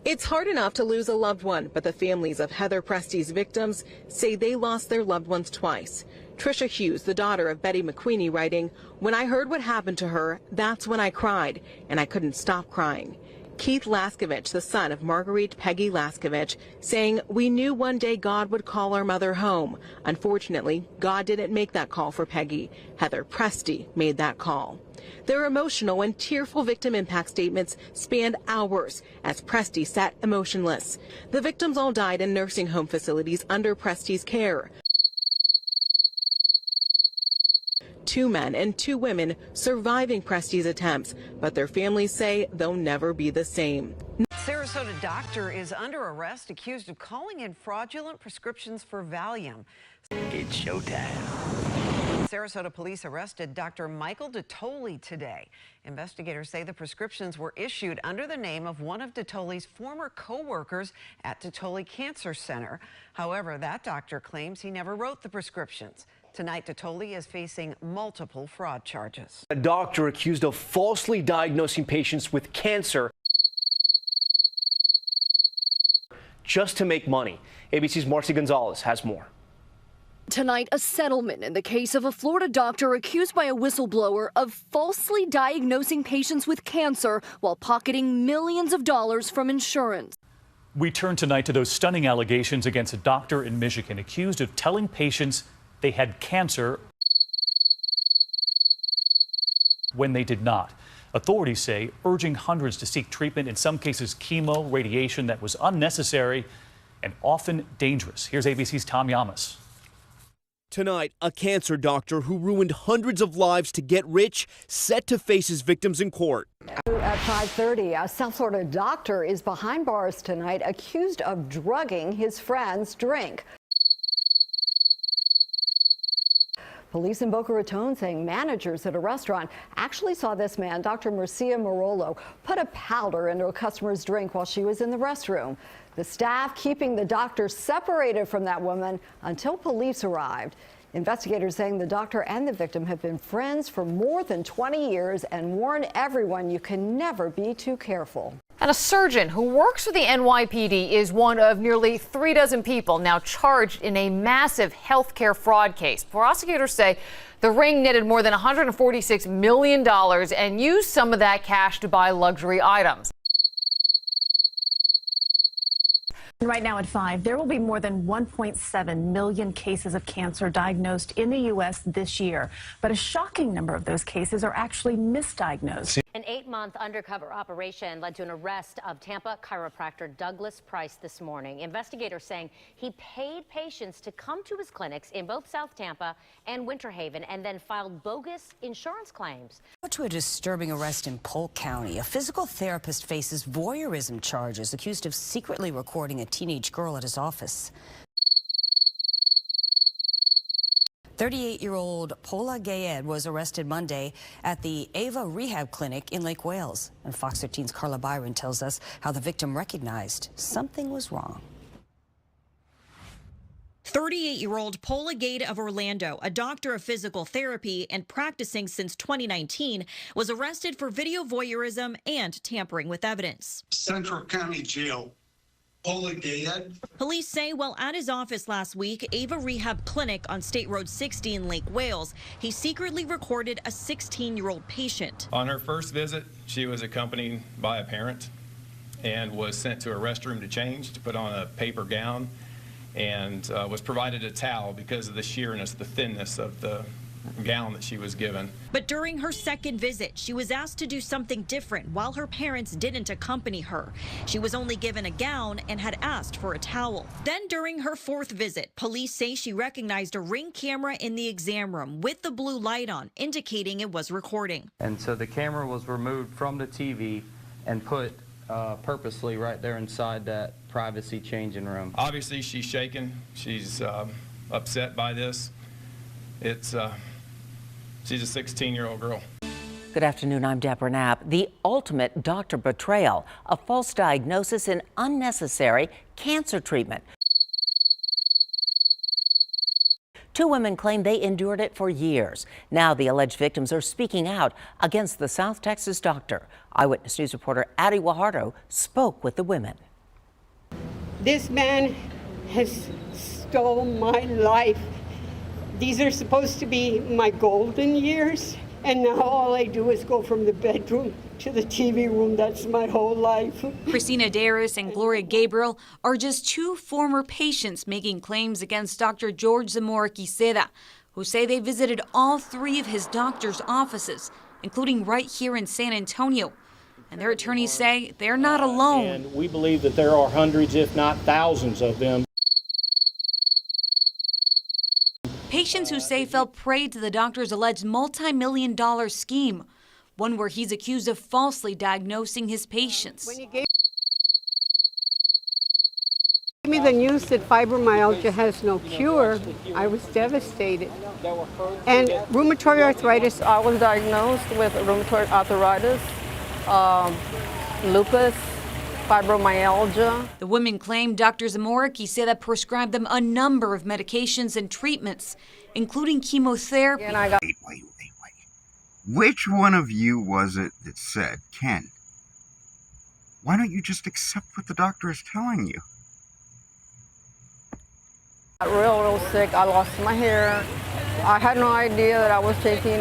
It's hard enough to lose a loved one, but the families of Heather Presti's victims say they lost their loved ones twice. Trisha Hughes, the daughter of Betty McQueenie, writing, "When I heard what happened to her, that's when I cried, and I couldn't stop crying." Keith Laskovich, the son of Marguerite Peggy Laskovich, saying, "We knew one day God would call our mother home. Unfortunately, God didn't make that call for Peggy. Heather Presti made that call." Their emotional and tearful victim impact statements spanned hours as Presti sat emotionless. The victims all died in nursing home facilities under Presti's care. 2 men and 2 women surviving Presti's attempts, but their families say they'll never be the same. Sarasota doctor is under arrest accused of calling in fraudulent prescriptions for Valium. It's showtime. Sarasota police arrested Dr. Michael DeToli today. Investigators say the prescriptions were issued under the name of one of DeToli's former co-workers at DeToli Cancer Center. However, that doctor claims he never wrote the prescriptions. Tonight, DeToli is facing multiple fraud charges. A doctor accused of falsely diagnosing patients with cancer just to make money. ABC's Marcy Gonzalez has more. Tonight, a settlement in the case of a Florida doctor accused by a whistleblower of falsely diagnosing patients with cancer while pocketing millions of dollars from insurance. We turn tonight to those stunning allegations against a doctor in Michigan accused of telling patients they had cancer when they did not. Authorities say urging hundreds to seek treatment, in some cases chemo, radiation that was unnecessary and often dangerous. Here's ABC's Tom Yamas. Tonight, a cancer doctor who ruined hundreds of lives to get rich set to face his victims in court. At 5:30, a South Florida doctor is behind bars tonight accused of drugging his friend's drink. Police in Boca Raton saying managers at a restaurant actually saw this man, Dr. Marcia Marolo, put a powder into a customer's drink while she was in the restroom. The staff keeping the doctor separated from that woman until police arrived. Investigators saying the doctor and the victim have been friends for more than 20 years and warn everyone you can never be too careful. And a surgeon who works for the NYPD is one of nearly 3 dozen people now charged in a massive healthcare fraud case. Prosecutors say the ring netted more than $146 million and used some of that cash to buy luxury items. Right now at 5, there will be more than 1.7 million cases of cancer diagnosed in the U.S. this year. But a shocking number of those cases are actually misdiagnosed. An 8-month undercover operation led to an arrest of Tampa chiropractor Douglas Price this morning. Investigators saying he paid patients to come to his clinics in both South Tampa and Winter Haven and then filed bogus insurance claims. To a disturbing arrest in Polk County. A physical therapist faces voyeurism charges, accused of secretly recording a teenage girl at his office. 38-year-old Paula Gayed was arrested Monday at the Ava Rehab Clinic in Lake Wales. And Fox 13's Carla Byron tells us how the victim recognized something was wrong. 38-year-old Paula Gayed of Orlando, a doctor of physical therapy and practicing since 2019, was arrested for video voyeurism and tampering with evidence. Central County Jail. Paula Gayed. Police say while at his office last week, Ava Rehab Clinic on State Road 60 in Lake Wales, he secretly recorded a 16-year-old patient. On her first visit, she was accompanied by a parent and was sent to a restroom to change, to put on a paper gown, and was provided a towel because of the sheerness, the thinness of the gown that she was given. But during her second visit, she was asked to do something different while her parents didn't accompany her. She was only given a gown and had asked for a towel. Then during her fourth visit, police say she recognized a Ring camera in the exam room with the blue light on, indicating it was recording. And so the camera was removed from the TV and put purposely right there inside that privacy changing room. Obviously, she's shaken. She's upset by this. She's a 16-year-old girl. Good afternoon, I'm Deborah Knapp. The ultimate doctor betrayal, a false diagnosis and unnecessary cancer treatment. 2 women claim they endured it for years. Now the alleged victims are speaking out against the South Texas doctor. Eyewitness News reporter Addie Wahardo spoke with the women. This man has stole my life. These are supposed to be my golden years, and now all I do is go from the bedroom to the TV room. That's my whole life. Christina Darris and Gloria Gabriel are just two former patients making claims against Dr. George Zamora Quiseda, who say they visited all three of his doctor's offices, including right here in San Antonio. And their attorneys say they're not alone. And we believe that there are hundreds, if not thousands of them. Patients who say fell prey to the doctor's alleged multi-million-dollar scheme, one where he's accused of falsely diagnosing his patients. When he gave me the news that fibromyalgia has no cure, I was devastated. And rheumatoid arthritis. I was diagnosed with rheumatoid arthritis, lupus, fibromyalgia. The women claim Dr. Zamora Quiseda prescribed them a number of medications and treatments, including chemotherapy. And I got wait. Which one of you was it that said, Ken, why don't you just accept what the doctor is telling you? I got real sick. I lost my hair. I had no idea that I was taking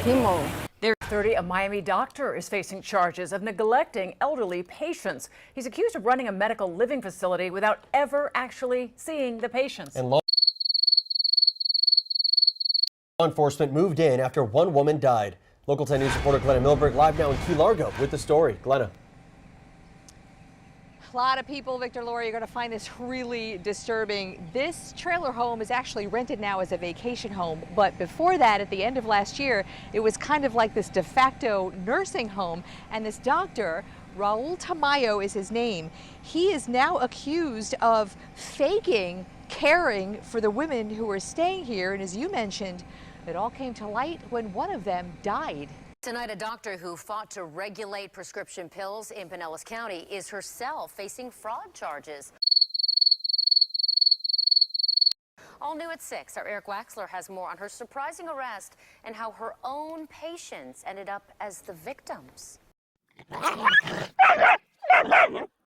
chemo. 30, a Miami doctor is facing charges of neglecting elderly patients. He's accused of running a medical living facility without ever actually seeing the patients. And law enforcement moved in after one woman died. Local 10 News reporter Glenna Milberg live now in Key Largo with the story. Glenna. A lot of people, Victor, Laura, you're going to find this really disturbing. This trailer home is actually rented now as a vacation home, but before that, at the end of last year, it was kind of like this de facto nursing home, and this doctor, Raul Tamayo is his name, he is now accused of faking caring for the women who were staying here, and as you mentioned, it all came to light when one of them died. Tonight, a doctor who fought to regulate prescription pills in Pinellas County is herself facing fraud charges. All new at 6, our Eric Waxler has more on her surprising arrest and how her own patients ended up as the victims.